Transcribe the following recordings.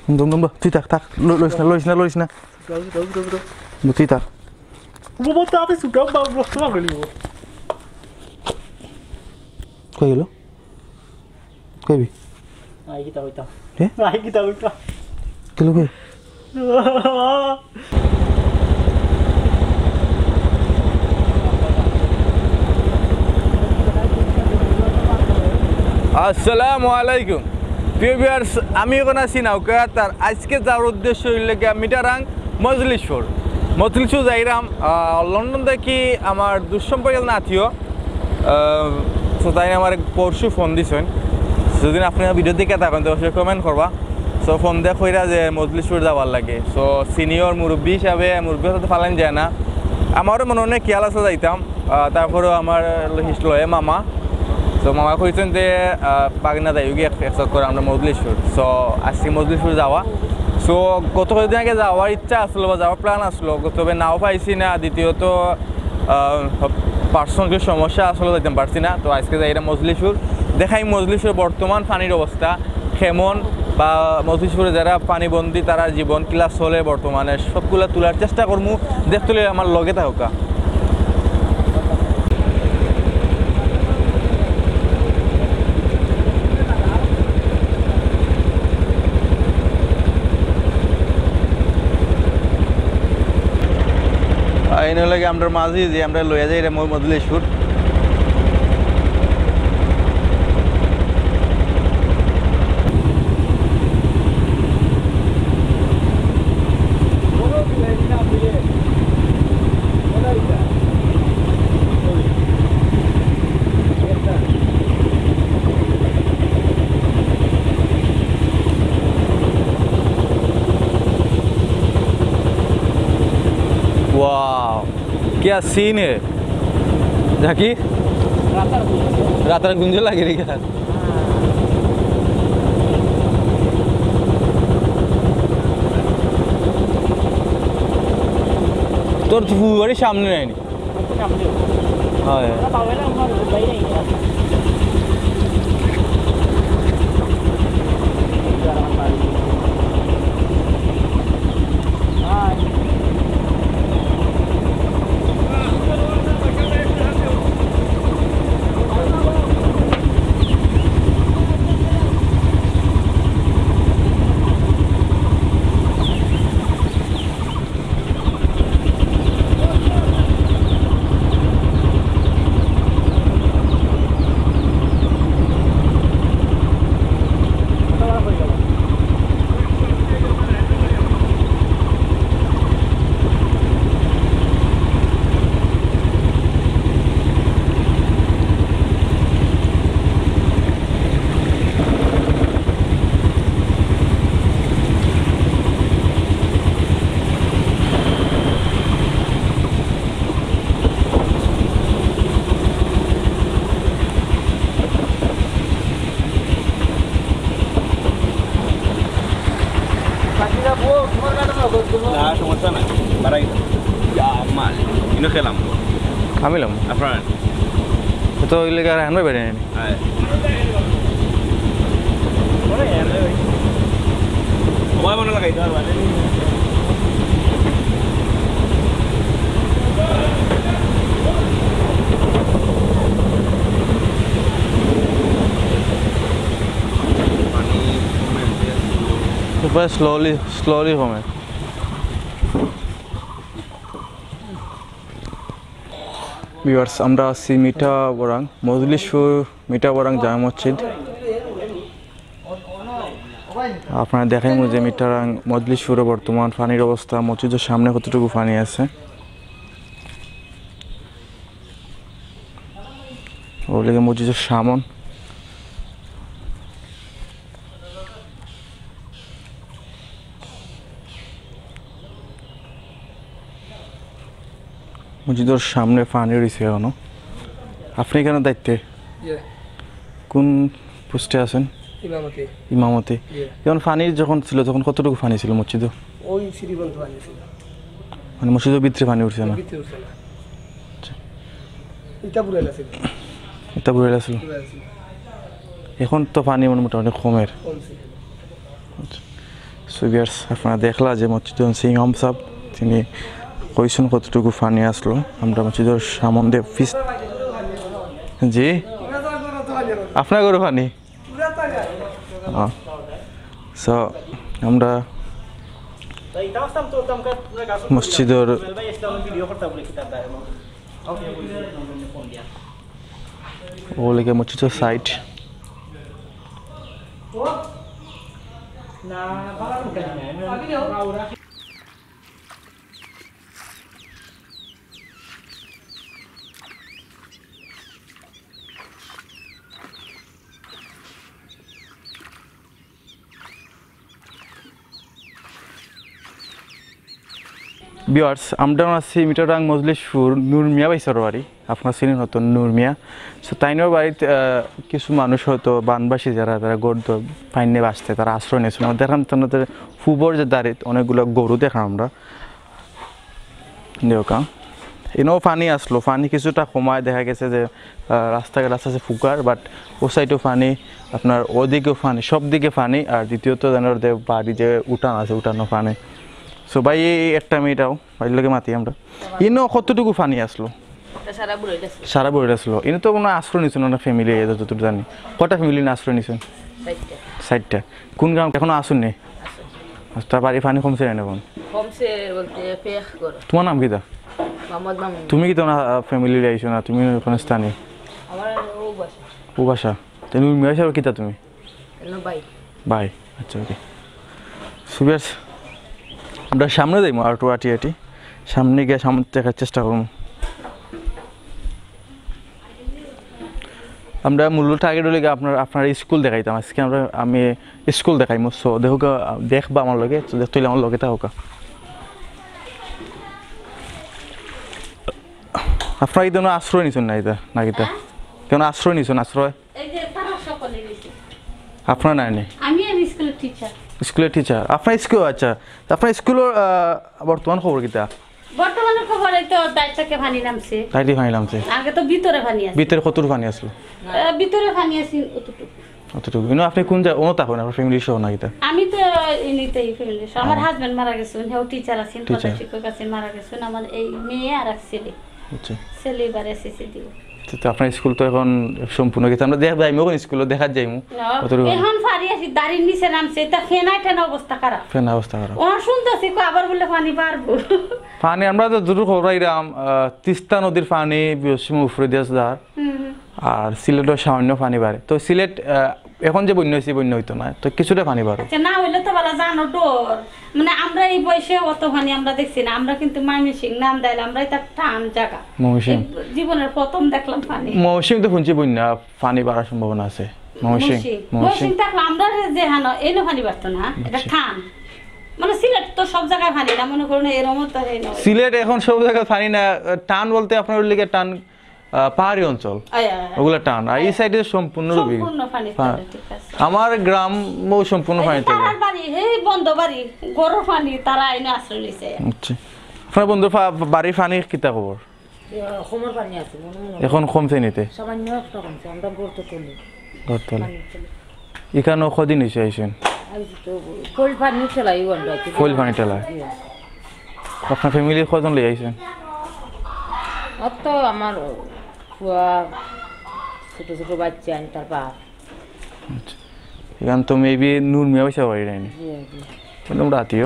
দম দম তুই থাক থাক লইস না তুই থাক কই গেল কইবি গেল কই আসসালামু আলাইকুম প্রিয় ভিউয়ার্স আমি এখন আছি নওগাঁ তার আজকে যাওয়ার উদ্দেশ্য হইল মিটারাং মজলিসপুর যাইরাম লন্ডন থেকে আমার দুঃসম্পর্কের নাতিও তো তাই আমার পরশু ফোন দিছেন যদি আপনারা ভিডিও দেখে থাকেন তো অবশ্যই কমেন্ট করবা সো ফোন দিয়ে কইরা যে মজলিসপুর যাওয়ার লাগে সো সিনিয়র মুরব্বী হিসাবে মুরব্বীর সাথে ফালান যায় না আমারও মনে অনেক খেয়াল আছে যাইতাম তারপরেও আমার লয়ে মামা তো মামা কইছেন যে পাগনা যাই গিয়ে একসাথ করে আমরা মজলিসপুর সো আজকে মজলিসপুর যাওয়া সো গত কয়েকদিন আগে যাওয়ার ইচ্ছা আসলো বা যাওয়ার প্ল্যান আসলো তবে নাও পাইছি না দ্বিতীয়ত পার্সোনাল সমস্যা আসলে যাইতে পারছি না তো আজকে যাই এটা মজলিসপুর দেখাই মজলিসপুর বর্তমান পানির অবস্থা কেমন বা মজলিসপুরে যারা পানিবন্দী তারা জীবন কিলা চলে বর্তমানে সবগুলা তোলার চেষ্টা করবো দেখতে আমার লগে থাকা আইন লাগে আমরা মাঝি যে আমরা লইয়া যাই মজলিসপুর वाह क्या सीन है जाकी रात गुंजे लगे रही क्या তোর ফুয়ারি সামনে নাই নি হয় সমস্যা নাই বাড়াই মাল ইনো খেলাম খামিলাম আপনার তো ওই লেগে আর হানবে বেড়ে নেই সময় মনে লাগাই দেওয়ার মানে slowly কমে ভিউয়ার্স আমরা আছি মিটাবরাং মজলিসপুর মিটাবরাং জামে মসজিদ আপনারা দেখাই যে মিটাবরাং মজলিসপুরে বর্তমান পানির অবস্থা মসজিদের সামনে কতটুকু পানি আছে ওগুলো মসজিদের সামন মসজিদের সামনে পানি রয়েছে এখনো আপনি কেন দায়িত্বে কোন পোস্টে আছেন ইমামতি যখন পানি যখন ছিল তখন কতটুকু পানি ছিল মসজিদে মানে মসজিদের ভিতরে পানি উঠছে না এটা বুড়াইলা ছিল এখন তো পানি মোটামুটি কমের সুবিয়ার্স আপনারা দেখলা যে মসজিদুল ইমাম সাহেব তিনি কইছেন কতটুকু পানি আসলো আমরা মসজিদের সামনে ফিস জি আপনার করে পানি সো আমরা মসজিদের ওলিকে মসজিদের সাইট ভিউয়ার্স আমরা আছি মিটারাং মজলিশপুর নূর মিয়া ভাই সরবারি আপনার চিনেন হতো নূর মিয়া সো তাইনের বাড়িতে কিছু মানুষ হয়তো বানবাসী যারা তারা গরু ফাইনে বাঁচতে তারা আশ্রয় নিয়েছিল আমরা দেখলাম তাদের ফুবর যে দাঁড়িয়ে অনেকগুলো গরু দেখলাম আমরা দেওকা এনেও পানি আসলো পানি কিছুটা কমায় দেখা গেছে যে রাস্তাঘাট আস্তে আস্তে ফুকার বাট ও সাইডেও পানি আপনার ওদিকেও পানি সব দিকে পানি আর দ্বিতীয়ত জানার বাড়ি যে উঠান আছে উঠানো পানি সো ভাই একটা মেয়েটাও ভাই লোকে মাতি আমরা ইনো কতটুকু পানি আসলো সারা বইটা আসলো ইনো তো কোনো আশ্রয় নিছেন না ফ্যামিলি যতটুকু জানি কটা ফ্যামিলি না আশ্রয় নিছেন 60টা কোন গ্রাম এখনো আসুন নেই তার বাড়ি পানি কমছে না এখন তোমার নাম কিতা তুমি কি তোমার ফ্যামিলি আইছো না তুমি ওখানে স্থানীয় ও বাসা তুমি মেয়ে কিতা তুমি ভাই আচ্ছা ওকে সুবিয়ার্স আমরা সামনে যাইমু আর একটু আটি সামনে গিয়ে সামনে দেখার চেষ্টা করব আমরা মূল টার্গেট হলে আপনার স্কুল দেখাইতাম আজকে আমি স্কুল দেখাইমু সো দেখবা আমার লগে দেখতে আমার লগে থাকুক আপনার এই ধরনের আশ্রয় নিছেন না এটা না কিতা কেন আশ্রয় নিছেন আশ্রয় আপনার নাই স্কুলের টিচার আপনার স্কুল আচ্ছা আপনার স্কুলের বর্তমান খবর কিতা বর্তমানে খবর এই তো দাইটাকে পানি নামছে আগে তো ভিতরে পানি আছে ভিতরে কতটুকু পানি আসলো ভিতরে পানি আছে অতটুকু ইনো আপনি কোন জায়গা ওটা কোন আপনার ফ্যামিলি সহ না কিতা আমি তো এনিতেই ফ্যামিলি সহ আমার হাজবেন্ড মারা গেছেন হেও টিচার আছেন প্রধান শিক্ষক আছেন মারা গেছেন আমার এই মেয়ে আর এক ছেলে আচ্ছা ছেলে এবারে এসএসসি দিল তো আপনার স্কুল তো এখন সম্পূর্ণ কিছু আমরা দেখ যাইমু স্কুলে দেখা যাইমু এখন ফারি আসি দাঁড়িয়ে নিচে নামছে এটা ফেনা অবস্থা খারাপ ও শুনতেছি আবার বলে পানি পারবো পানি আমরা তো দুটো খবর আইরাম তিস্তা নদীর পানি পশ্চিম উপরে দিয়ে যার আর সিলেটের সামান্য পানি বাড়ে তো সিলেট এখন যে বন্যা হয়েছে বন্যা হইতো না তো কিছুটা পানি বাড়ে না হইলে তো বলা জানো ডোর মানে আমরা এই বয়সে অত পানি আমরা দেখছি না আমরা কিন্তু ময়মনসিং নাম দেয় আমরা এটা টান জায়গা জীবনের প্রথম দেখলাম পানি ময়মনসিং তো শুনছি বন্যা পানি বাড়ার সম্ভাবনা আছে ময়মনসিং দেখলাম আমরা যে হানো এনে পানি বাড়তো না এটা টান মানে সিলেট তো সব জায়গায় পানি না মনে করুন এরকম তো সিলেট এখন সব জায়গায় পানি না টান বলতে আপনার লিগে টান পাহাড়ি অঞ্চল ওগুলা টান আর এই সাইডে সম্পূর্ণ আমার গ্রাম সম্পূর্ণ পানি বন্ধ বাড়ি গরুর পানি তারা আইনে আশ্রয় নিছে আপনার বন্ধু বাড়ির পানি কিতা খবর এখন কমছে নিতে এখানে কদিন হয়েছে আইসেন ফুল পানি ঠেলা আপনার ফ্যামিলির কজন লিয়ে আইসেন তো আমার ছোট ছোট বাচ্চা আনি তার বাপ এখান তো মেবি নূর মিয়া পয়সা বাড়ি নাইনি তোমরা আত্মীয়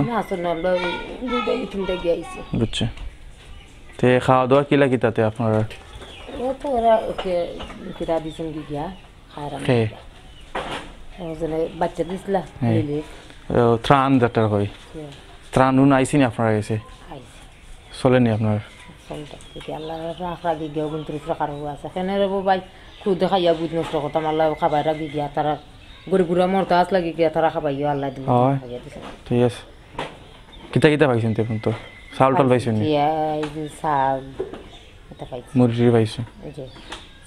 বুঝছে তে খাওয়া দাওয়া কিলা কিতাতে আপনারা তো ওরা কিতা দিছেন কি গিয়া বাচ্চা দিছিলা ত্রাণ যাত্রা হয় ত্রাণ নুন আইসিনি আপনারা গেছে চলেনি আপনার আল্লাহ রাখি গিয়া গুন্তরিক রাখার হওয়া আছে সেখানে ভাই খুদ খাইয়া বুঝ নষ্ট করতাম আল্লাহ খাবার রাখি গিয়া তারা গরিব গুড়া মরতে আস লাগি গিয়া তারা খাবাইয়া আল্লাহ দিল ঠিক আছে কিতা কিতা পাইছেন তখন তো চাউল টাল পাইছেন শাক এটা পাইছি মুরগি পাইছেন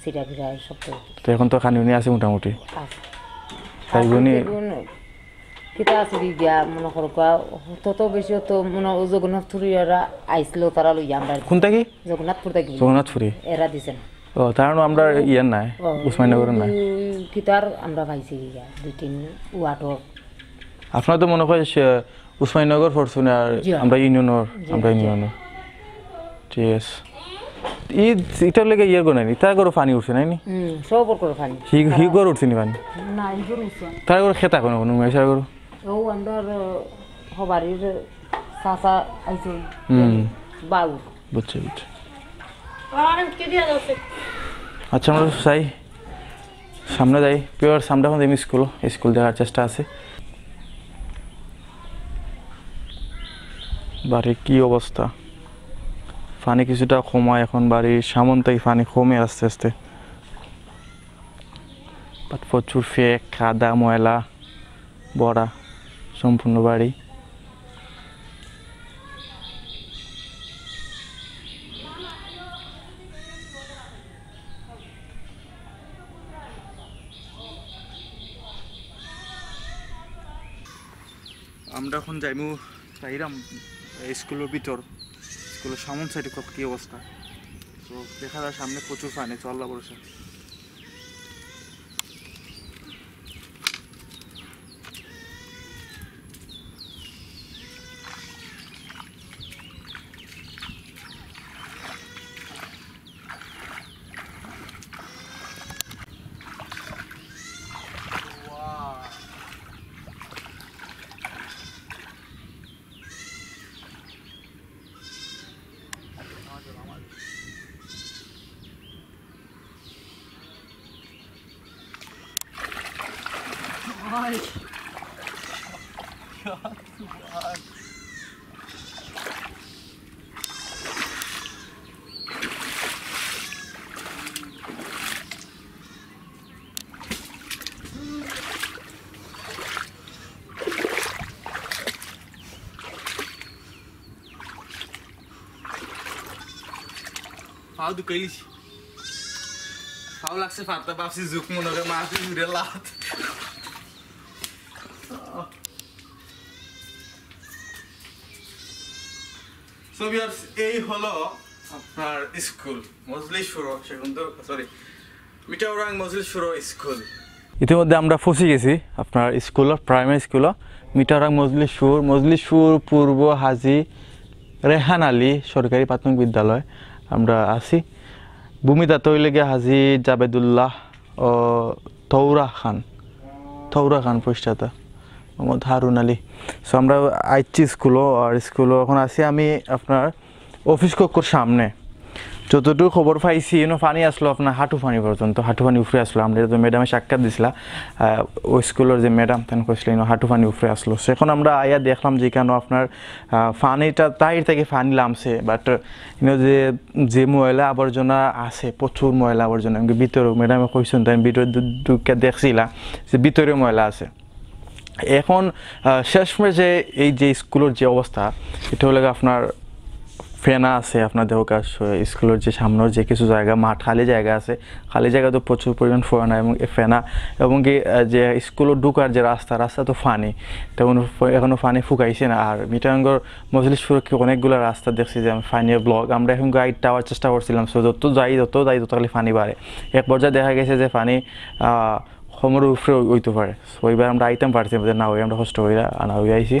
সিরা ভিড়া সব তো এখন তো খানি আছে মোটামুটি তাই গুনি কিতা আছে গিয়া মনে করো তত বেশি তো মনে জগন্নাথপুরীরা আইসলো তারা লইয়া আমরা কোনটা কি জগন্নাথপুরি এরা দিছেন ও তার আমরা ইয়ার নাই উসমাননগরের নাই কিতার আমরা পাইছি গিয়া 2-3 ওয়াটর আপনার তো মনে হয় উসমানীনগর ফরচুন আর আমরা ইউনিয়নের ঠিক আছে এটার লেগে ইয়ে করে নাইনি তার করে পানি উঠছে নাইনি সব করে পানি হি করে উঠছে নি পানি না ইনজুর উঠছে তার করে খেতা কোনো কোনো মেশার করে ও আমরা হবারির চাচা আইছে বাবু বুঝছি আচ্ছা আমরা যাই সামনে যাই পিওর সামনে এখন আমি স্কুল দেখার চেষ্টা আছে বাড়ির কি অবস্থা পানি কিছুটা কমায় এখন বাড়ির সামনটাই পানি কমে আস্তে আস্তে প্রচুর ফেক কাদা ময়লা বড়া সম্পূর্ণ বাড়ি আমরা এখন যাইমু চাইরাম স্কুলের ভিতর স্কুলের সামন সাইডে কি অবস্থা তো দেখা যায় সামনে প্রচুর পানি চল্লা পড়েছে How do kailis? How লাগছে ফাটা বাপসি জুক মনে করে মারতে ঘুরে লাত সো ভিউয়ার্স এই হলো আপনার স্কুল মজলিশপুর মিটাবরাং মজলিশপুর স্কুল ইতিমধ্যে আমরা পৌঁছে গেছি আপনার স্কুল প্রাইমারি স্কুল মিটাবরাং মজলিশপুর পূর্ব হাজি রেহান আলী সরকারি প্রাথমিক বিদ্যালয় আমরা আছি ভূমিদা তৈলেগে হাজি জাবেদুল্লাহ ও থৌরা খান প্রতিষ্ঠাতা মোহাম্মদ হারুন আলী সো আমরা আইছি স্কুলও এখন আছি আমি আপনার অফিস কক্ষর সামনে যতটুকু খবর পাইছি পানি আসলো আপনার হাঁটু পানি পর্যন্ত হাঁটু পানি উফরে আসলো আমরা তো ম্যাডামে সাক্ষাৎ দিছিলা ওই স্কুলের যে ম্যাডাম তেন কইছিলেন হাঁটু পানি উফরে আসলো সেখন আমরা আয়া দেখলাম যে কেন আপনার পানিটা তাইর থেকে পানি নামছে বাট যে ময়লা আবর্জনা আছে প্রচুর ময়লা আবর্জনা ভিতরে ম্যাডামে কইছেন তাই ভিতরে ঢুকে দেখছিলা যে ভিতরে ময়লা আছে এখন শেষমে যে এই যে স্কুলের যে অবস্থা এটা হলো আপনার ফেনা আছে আপনার দেহ কাজ স্কুলের যে সামনের যে কিছু জায়গা মাঠ খালি জায়গা আছে খালি জায়গা তো প্রচুর পরিমাণ ফেনা এবং ফেনা এবং কি যে স্কুলের ঢুকার যে রাস্তা তো ফানি তেমন এখনও ফানি ফুকাইছে না আর মিটাঙ্গর মজলিশপুর অনেকগুলো রাস্তা দেখছি যে আমি ফানির ব্লগ আমরা এখন গাইড টাওয়ার চেষ্টা করছিলাম সো যত যাই তত খালি ফানি বাড়ে এক পর্যায়ে দেখা গেছে যে ফানি সময়ের উপরে হইতে পারে সো এইবার আমরা আইতেম পারছি না ওই আমরা কষ্ট হয়ে আনা হয়ে আইছি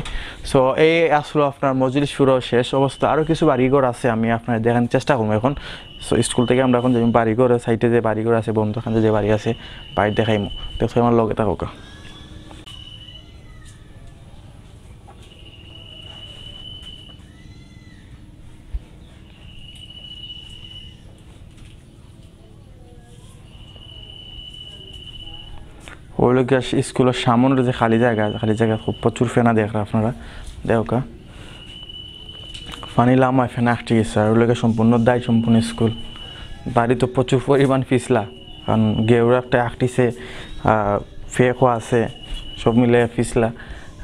সো এই আসলো আপনার মজলিশপুরের শেষ অবস্থা আরও কিছু বাড়িঘর আছে আমি আপনার দেখানোর চেষ্টা করবো এখন সো স্কুল থেকে আমরা এখন যে বাড়িঘর সাইডে যে বাড়িঘর আছে বন্ধুখানে যে বাড়ি আছে বাড়ি দেখাইমো দেখো আমার লগে থাকুক ওই লোক স্কুলের সামনের যে খালি জায়গা খুব প্রচুর ফেনা দেখরা আপনারা দেখা পানি লামায় ফেনা আটকে গেছে আর ওই লোকের সম্পূর্ণ দায় সম্পূর্ণ স্কুল বাড়ি তো প্রচুর পরিমাণ পিছলা কারণ গেউরা একটা আটটিছে ফেকও আছে সব মিলে পিছলা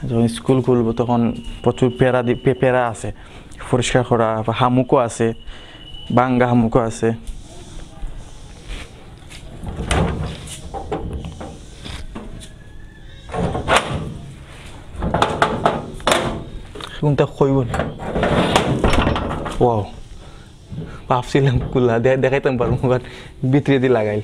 যখন স্কুল খুলবো তখন প্রচুর পেঁপেরা আছে পরিষ্কার করা হামুকও আছে বাঙ্গা হামুকও আছে কোনটা কইব ওয়াও ভাবছিলাম কুলা দেখাইতাম পারবো বাট ভিতরে দিয়ে লাগাই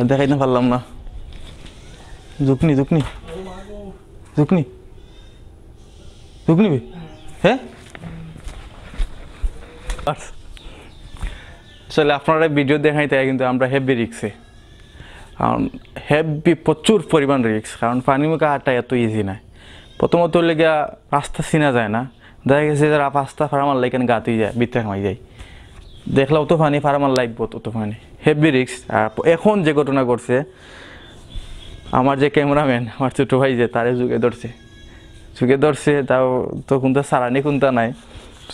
দেখাইতে পারলাম না ঝুকনি ঝুকনি ঝুকনি ঝুকনি হ্যাঁ আসলে আপনারা ভিডিও দেখাইতে কিন্তু আমরা হেভি রিক্সে কারণ হেভি প্রচুর পরিমাণ রিক্স কারণ পানি মুখে হাঁটা এত ইজি নয় প্রথমত লেগে রাস্তা চিনা যায় না দেখা গেছে যে রাস্তা ফার্মার লাইক গাতেই যায় বিত্তে খামাই যায় দেখলাও তো পানি ফার্মার লাগবো তো পানি হেভি রিক্স আর এখন যে ঘটনা ঘটছে আমার যে ক্যামেরাম্যান আমার ছোটো ভাই যে তারে ঝুঁকে ধরছে তাও তো কোনটা সারানি কোনটা নাই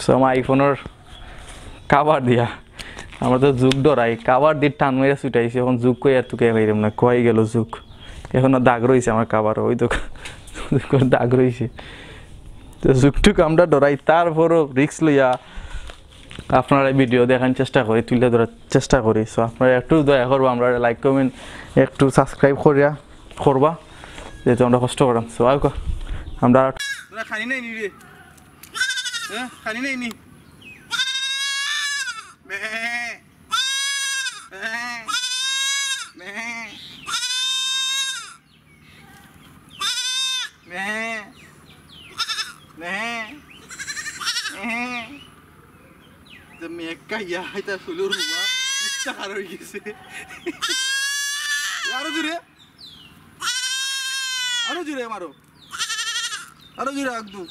সো আমার আইফোনের কাভার দিয়া আমরা তো যুগ ডরাই কাভার দিয়ে টান মেরে ছুটাইছি এখন যুগ কই আর তুকে পাইলাম না কয়ে গেল যুগ এখনও দাগ রয়েছে আমার কাভার ওই তো দাগ রয়েছে তো যুগটুকু আমরা ডরাই তারপরও রিক্স লইয়া আপনারা ভিডিও দেখার চেষ্টা করি তুলে ধরার চেষ্টা করি সো আপনারা একটু দয়া করবো আমরা লাইক কমেন্ট একটু সাবস্ক্রাইব করবা যেহেতু আমরা কষ্ট করাম সো আমরা খানি নাই নি রে হ্যাঁ খানি নাই নি মেঘা এটা ফুলের রুমা ইচ্ছা খার হয়ে গেছে আরো জুড়ে মারো আরো জুড়ে একদম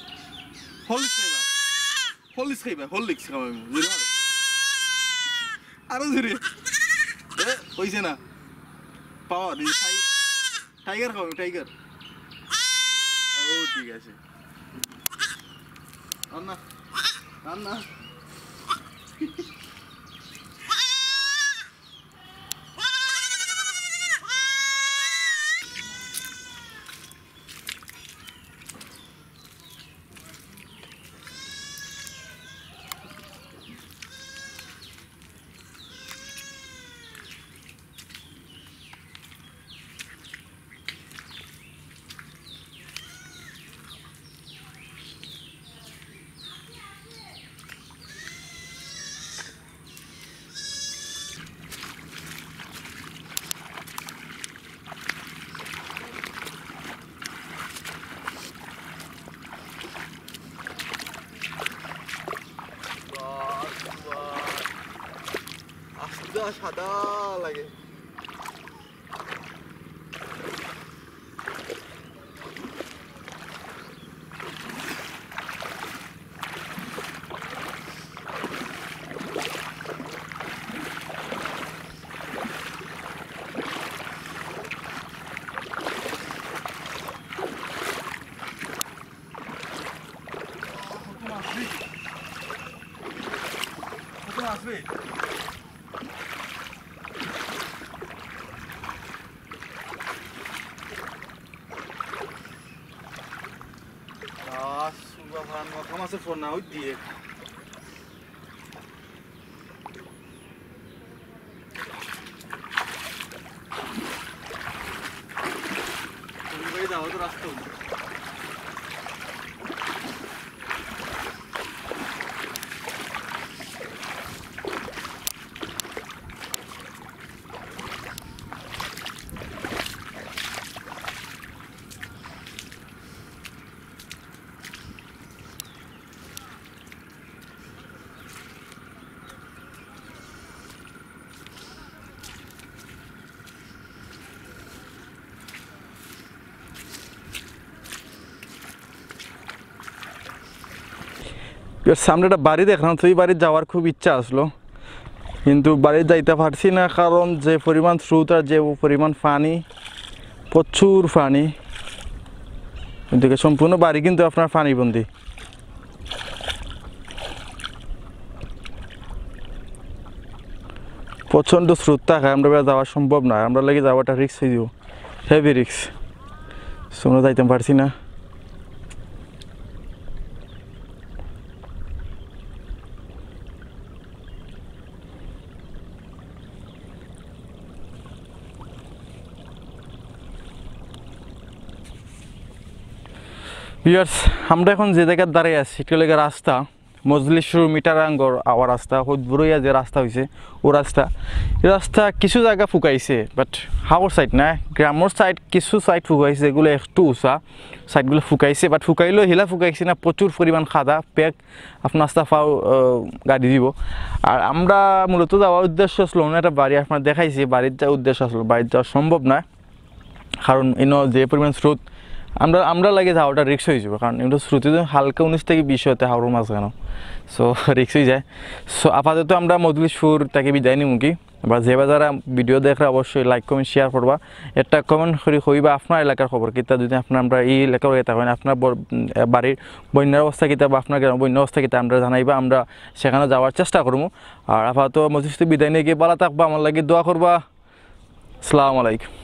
হলিক্স খাইবা হলিক্স খাওয়া জুড়ে মারো আরো জুড়ে হয়েছে না পাওয়ার টাইগার খাওয়া টাইগার ও ঠিক আছে রান্না রান্না সাদা লাগে আসবে Vamos a fornar o dia. Vai dar outro rastro. সামনে একটা বাড়ি দেখলাম তো এই বাড়ি যাওয়ার খুব ইচ্ছা আসলো কিন্তু বাড়ি যাইতে পারছি না কারণ যে পরিমাণ স্রোত আর যে পরিমাণ পানি প্রচুর পানি এদিকে সম্পূর্ণ বাড়ি কিন্তু আপনার পানিবন্দি প্রচণ্ড স্রোত থাকে আমরা যাওয়া সম্ভব না আমরা লাগে যাওয়াটা রিক্স হয়ে দিব হেভি রিক্স আমরা যাইতে পারছি না ভিউয়ার্স আমরা এখন যে জায়গায় দাঁড়িয়ে আছি এটা লাগে রাস্তা মজলিসুর মিটারাঙ্গর আওয়ার রাস্তা হদবুরইয়া যে রাস্তা হয়েছে ও রাস্তা এই রাস্তা কিছু জায়গা ফুকাইছে বাট হাওর সাইড না গ্রামের সাইড কিছু সাইড ফুকাইছে এগুলো একটু উঁচা সাইডগুলো ফুকাইছে বাট ফুকাইলেও হিলা ফুকাইছে না প্রচুর পরিমাণ খাদা প্যাক আপনার রাস্তা ফাও গাড়ি দিব আর আমরা মূলত যাওয়ার উদ্দেশ্য আসলো অন্য একটা বাড়ি আপনার দেখাইছি বাড়ির যাওয়ার উদ্দেশ্য আসলো বাড়ির যাওয়া সম্ভব না কারণ যে পরিমাণ স্রোত আমরা লাগে যাওয়াটা রিক্স হয়ে যাবে কারণ এগুলো স্রোতে হালকা 19 থেকে 20 হতে হাওড়ের মাঝখানে সো রিক্স হয়ে যায় সো আপাতত আমরা মজলিসপুর তাকে বিদায় নিব কি বা যে যারা ভিডিও দেখলে অবশ্যই লাইক কমেন্ট শেয়ার করবা একটা কমেন্ট করে হইবা আপনার এলাকার খবর কিতা যদি আমরা এই এলাকার থাকেন আপনার বাড়ির বন্যার অবস্থা কিতা বা আপনার বন্যার অবস্থা কিতা আমরা জানাইবা আমরা সেখানে যাওয়ার চেষ্টা করবো আর আপাতত মজলিসপুর বিদায় নিয়ে গিয়ে ভালো থাকবা আমার লাগে দোয়া করবা আসসালামু আলাইকুম।